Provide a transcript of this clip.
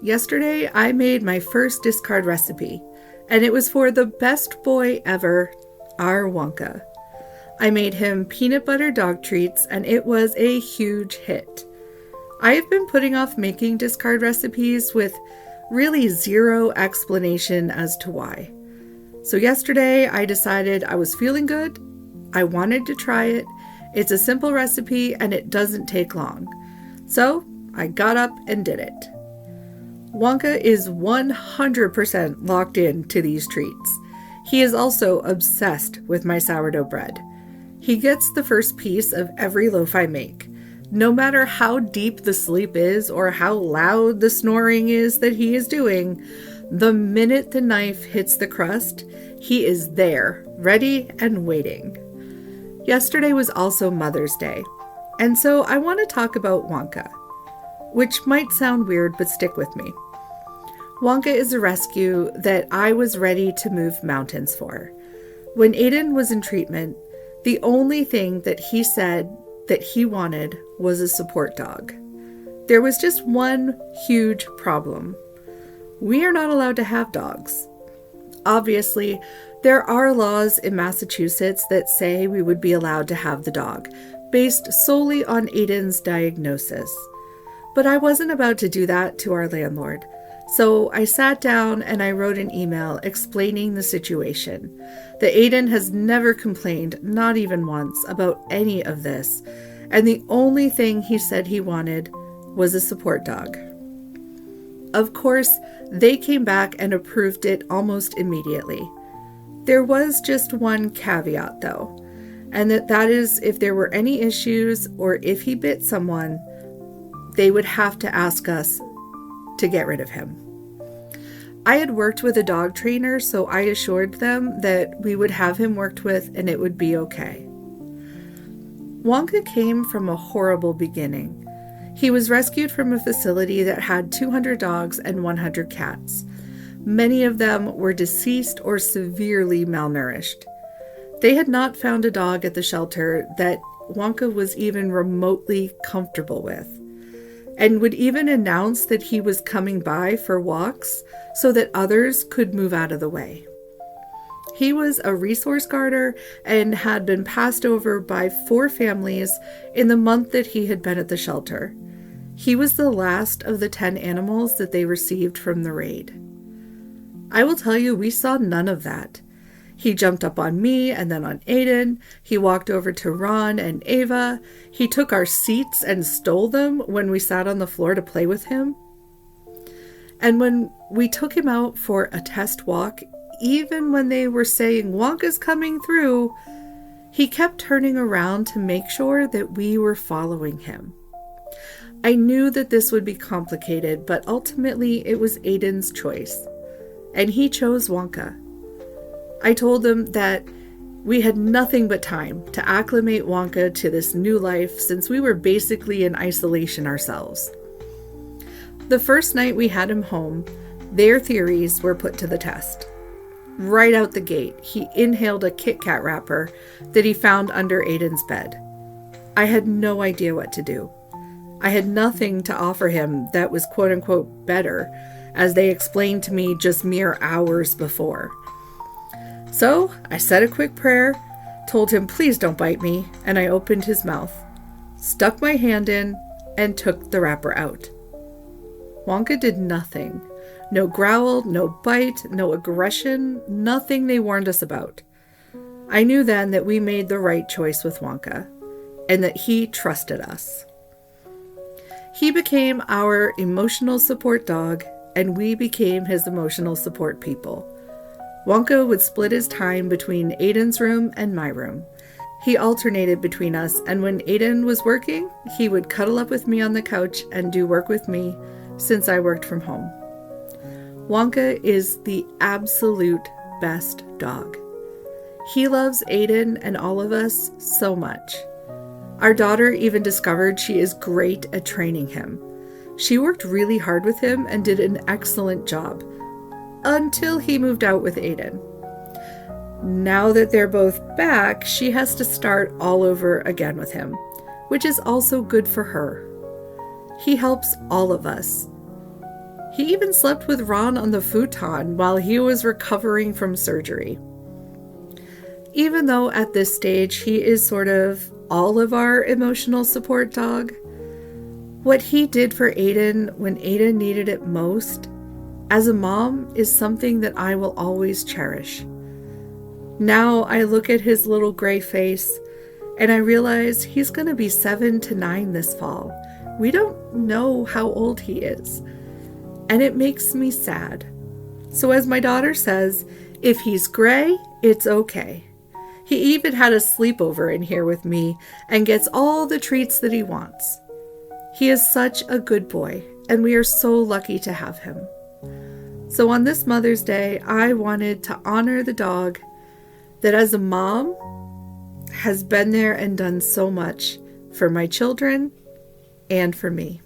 Yesterday, I made my first discard recipe, and it was for the best boy ever, our Wonka. I made him peanut butter dog treats, and it was a huge hit. I have been putting off making discard recipes with really zero explanation as to why. So yesterday, I decided I was feeling good. I wanted to try it. It's a simple recipe, and it doesn't take long. So I got up and did it. Wonka is 100% locked in to these treats. He is also obsessed with my sourdough bread. He gets the first piece of every loaf I make. No matter how deep the sleep is or how loud the snoring is that he is doing, the minute the knife hits the crust, he is there, ready and waiting. Yesterday was also Mother's Day, and so I want to talk about Wonka, which might sound weird, but stick with me. Wonka is a rescue that I was ready to move mountains for. When Aiden was in treatment, the only thing that he said that he wanted was a support dog. There was just one huge problem. We are not allowed to have dogs. Obviously, there are laws in Massachusetts that say we would be allowed to have the dog, based solely on Aiden's diagnosis. But I wasn't about to do that to our landlord. So I sat down and I wrote an email explaining the situation. That Aiden has never complained, not even once, about any of this. And the only thing he said he wanted was a support dog. Of course, they came back and approved it almost immediately. There was just one caveat though, and that is if there were any issues or if he bit someone, they would have to ask us to get rid of him. I had worked with a dog trainer, so I assured them that we would have him worked with and it would be okay. Wonka came from a horrible beginning. He was rescued from a facility that had 200 dogs and 100 cats. Many of them were deceased or severely malnourished. They had not found a dog at the shelter that Wonka was even remotely comfortable with, and would even announce that he was coming by for walks so that others could move out of the way. He was a resource guarder and had been passed over by 4 families in the month that he had been at the shelter. He was the last of the 10 animals that they received from the raid. I will tell you, we saw none of that. He jumped up on me and then on Aiden. He walked over to Ron and Ava. He took our seats and stole them when we sat on the floor to play with him. And when we took him out for a test walk, even when they were saying Wonka's coming through, he kept turning around to make sure that we were following him. I knew that this would be complicated, but ultimately it was Aiden's choice, and he chose Wonka. I told him that we had nothing but time to acclimate Wonka to this new life since we were basically in isolation ourselves. The first night we had him home, their theories were put to the test. Right out the gate, he inhaled a Kit Kat wrapper that he found under Aiden's bed. I had no idea what to do. I had nothing to offer him that was quote-unquote better, as they explained to me just mere hours before. So I said a quick prayer, told him please don't bite me, and I opened his mouth, stuck my hand in, and took the wrapper out. Wonka did nothing. No growl, no bite, no aggression, nothing they warned us about. I knew then that we made the right choice with Wonka, and that he trusted us. He became our emotional support dog, and we became his emotional support people. Wonka would split his time between Aiden's room and my room. He alternated between us, and when Aiden was working, he would cuddle up with me on the couch and do work with me, since I worked from home. Wonka is the absolute best dog. He loves Aiden and all of us so much. Our daughter even discovered she is great at training him. She worked really hard with him and did an excellent job, until he moved out with Aiden. Now that they're both back, she has to start all over again with him, which is also good for her. He helps all of us. He even slept with Ron on the futon while he was recovering from surgery. Even though at this stage he is sort of all of our emotional support dog, what he did for Aiden when Aiden needed it most, as a mom, is something that I will always cherish. Now I look at his little gray face and I realize he's going to be 7 to 9 this fall. We don't know how old he is, and it makes me sad. So as my daughter says, if he's gray, it's okay. He even had a sleepover in here with me and gets all the treats that he wants. He is such a good boy, and we are so lucky to have him. So on this Mother's Day, I wanted to honor the dog that as a mom has been there and done so much for my children and for me.